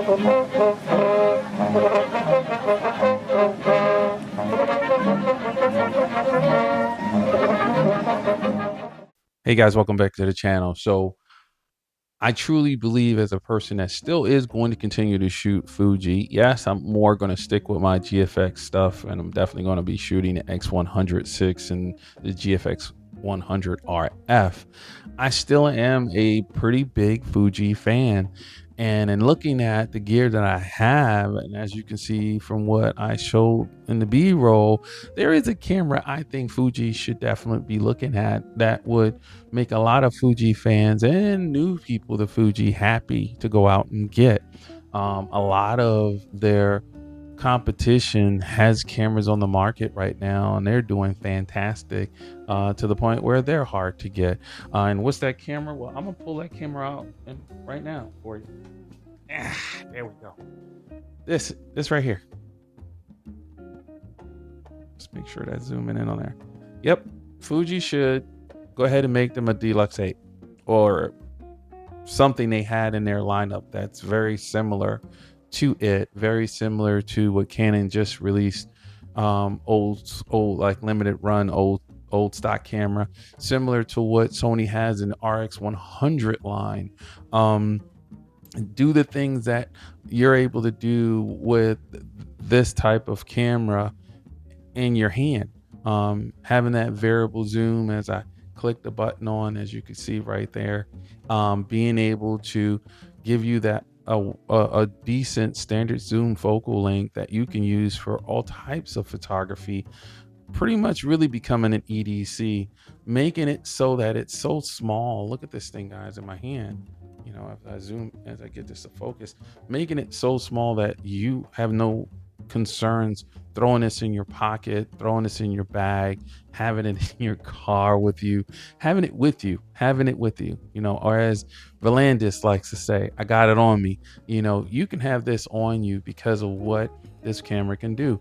Hey guys, welcome back to the channel. So I truly believe, as a person that still is going to continue to shoot Fuji, yes, I'm more going to stick with my GFX stuff, and I'm definitely going to be shooting the X100 and the GFX 100 RF. I still am a pretty big Fuji fan. And in looking at the gear that I have, and as you can see from what I showed in the B-roll, there is a camera I think Fuji should definitely be looking at that would make a lot of Fuji fans and new people to Fuji happy to go out and get. A lot of their competition has cameras on the market right now, and they're doing fantastic, to the point where they're hard to get. And what's that camera? Well, I'm gonna pull that camera out and right now for you. There we go. This right here. Let's make sure that's zooming in on there. Yep, Fuji should go ahead and make them a Deluxe 8 or something they had in their lineup that's very similar to it, very similar to what Canon just released, old like limited run, old stock camera, similar to what Sony has in the RX100 line. Do the things that you're able to do with this type of camera in your hand. Having that variable zoom, as I click the button on, as you can see right there, being able to give you that a decent standard zoom focal length that you can use for all types of photography, pretty much really becoming an EDC, making it so that it's so small. Look at this thing, guys, in my hand. You know, if I zoom, as I get this to focus, making it so small that you have no concerns throwing this in your pocket, throwing this in your bag, having it in your car with you, having it with you, you know, or as Valandis likes to say, I got it on me. You know, you can have this on you because of what this camera can do.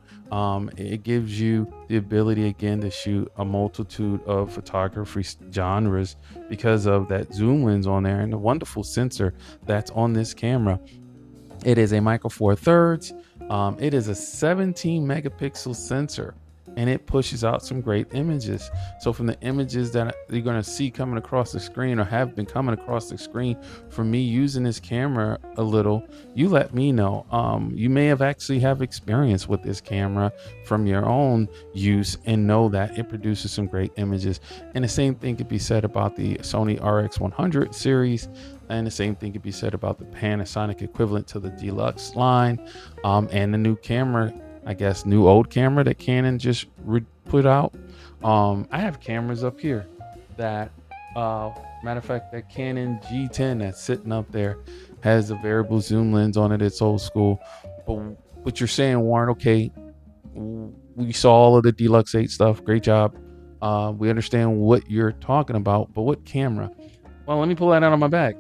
It gives you the ability again to shoot a multitude of photography genres because of that zoom lens on there and the wonderful sensor that's on this camera. It is a micro four thirds. It is a 17 megapixel sensor, and it pushes out some great images. So from the images that you're going to see coming across the screen, or have been coming across the screen from me using this camera a little, you let me know. You may have actually have experience with this camera from your own use and know that it produces some great images. And the same thing could be said about the Sony RX100 series, and the same thing could be said about the Panasonic equivalent to the Deluxe line, and the new camera, I guess new old camera that Canon just put out. I have cameras up here that, matter of fact, that Canon G10 that's sitting up there has a variable zoom lens on it. It's old school. But you're saying, Warren, okay, we saw all of the Deluxe 8 stuff. Great job. We understand what you're talking about, but what camera? Well, let me pull that out of my bag.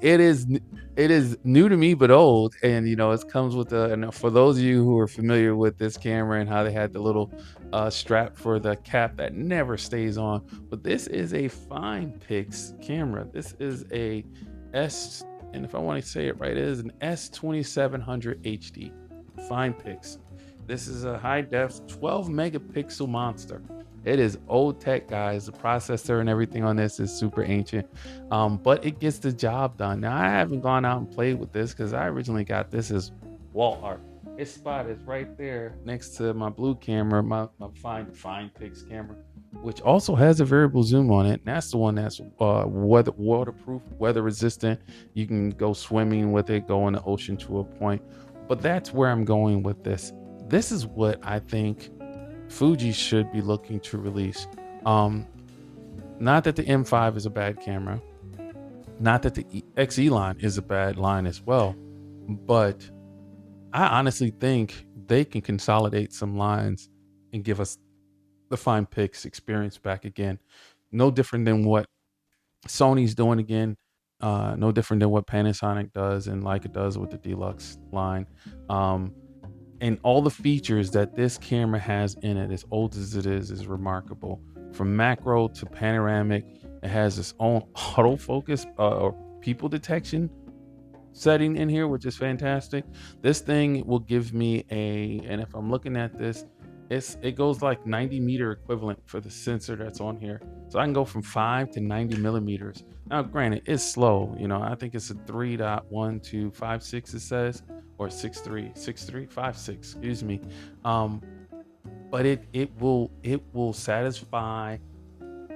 It is new to me, but old, and you know, it comes with and for those of you who are familiar with this camera and how they had the little strap for the cap that never stays on, but this is a fine pix camera. This is a S, and if I want to say it right, it is an S2700 HD fine pix. This is a high def 12 megapixel monster. It is old tech, guys. The processor and everything on this is super ancient, but it gets the job done. Now, I haven't gone out and played with this because I originally got this as wall art. Its spot is right there next to my blue camera, my fine pix camera, which also has a variable zoom on it. And that's the one that's waterproof, weather resistant. You can go swimming with it, go in the ocean to a point. But that's where I'm going with this. This is what I think Fuji should be looking to release. Not that the M5 is a bad camera, not that the X-E line is a bad line as well, but I honestly think they can consolidate some lines and give us the fine pix experience back again. No different than what Sony's doing again. No different than what Panasonic does and Leica does with the Deluxe line. And all the features that this camera has in it, as old as it is remarkable. From macro to panoramic, it has its own autofocus or people detection setting in here, which is fantastic. This thing will give me and if I'm looking at this, it goes like 90-meter equivalent for the sensor that's on here. So I can go from 5 to 90 millimeters. Now, granted, it's slow. I think it's a 3.1256 it says, or 6.3, excuse me. But it will satisfy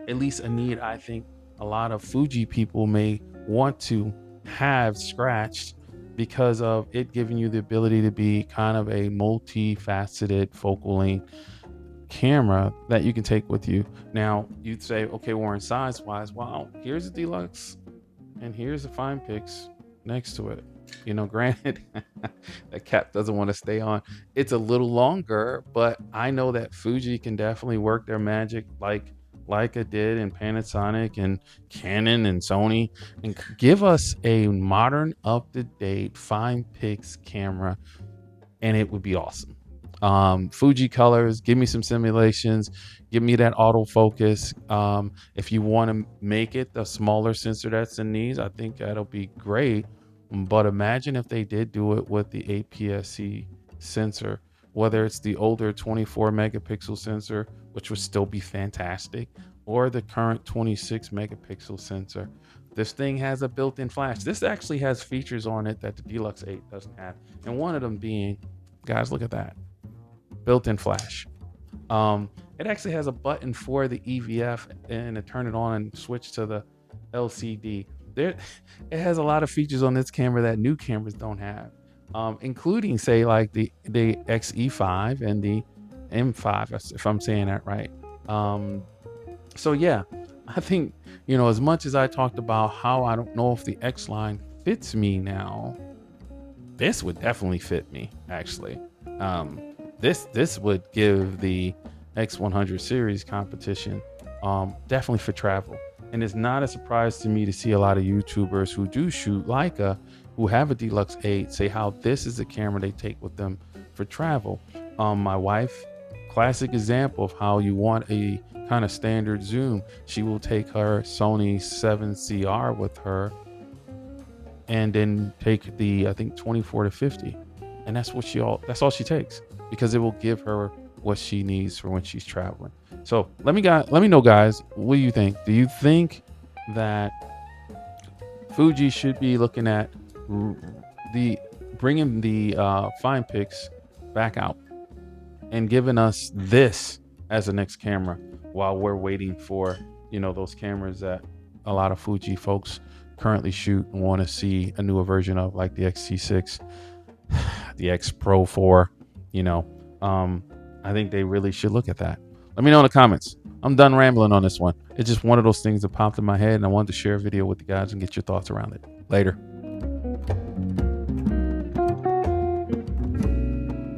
at least a need I think a lot of Fuji people may want to have scratched, because of it giving you the ability to be kind of a multifaceted focal length camera that you can take with you. Now you'd say, okay, Warren, size wise, wow, here's a deluxe and here's a fine pix next to it. Granted, the cap doesn't want to stay on. It's a little longer, but I know that Fuji can definitely work their magic like Leica did, and Panasonic and Canon and Sony, and give us a modern, up-to-date fine pix camera, and it would be awesome. Fuji colors, give me some simulations, give me that autofocus. If you want to make it the smaller sensor that's in these, I think that'll be great. But imagine if they did do it with the APS-C sensor, whether it's the older 24 megapixel sensor, which would still be fantastic, or the current 26 megapixel sensor. This thing has a built-in flash. This actually has features on it that the Deluxe 8 doesn't have. And one of them being, guys, look at that, built-in flash. It actually has a button for the EVF and to turn it on and switch to the LCD. It has a lot of features on this camera that new cameras don't have. Including, say, like the X-E5 and the M5, if I'm saying that right. So yeah, I think, as much as I talked about how I don't know if the X line fits me now, this would definitely fit me, actually. This would give the X100 series competition, definitely for travel. And it's not a surprise to me to see a lot of YouTubers who do shoot Leica, who have a Deluxe 8, say how this is the camera they take with them for travel. My wife, classic example of how you want a kind of standard zoom. She will take her Sony 7CR with her and then take the, I think, 24 to 50. And that's all she takes, because it will give her what she needs for when she's traveling. So let me know, guys, what do you think? Do you think that Fuji should be looking at bringing the fine pix back out and giving us this as the next camera while we're waiting for those cameras that a lot of Fuji folks currently shoot and want to see a newer version of, like the X-T6, the X Pro 4? I think they really should look at that. Let me know in the comments. I'm done rambling on this one. It's just one of those things that popped in my head, and I wanted to share a video with you guys and get your thoughts around it. Later.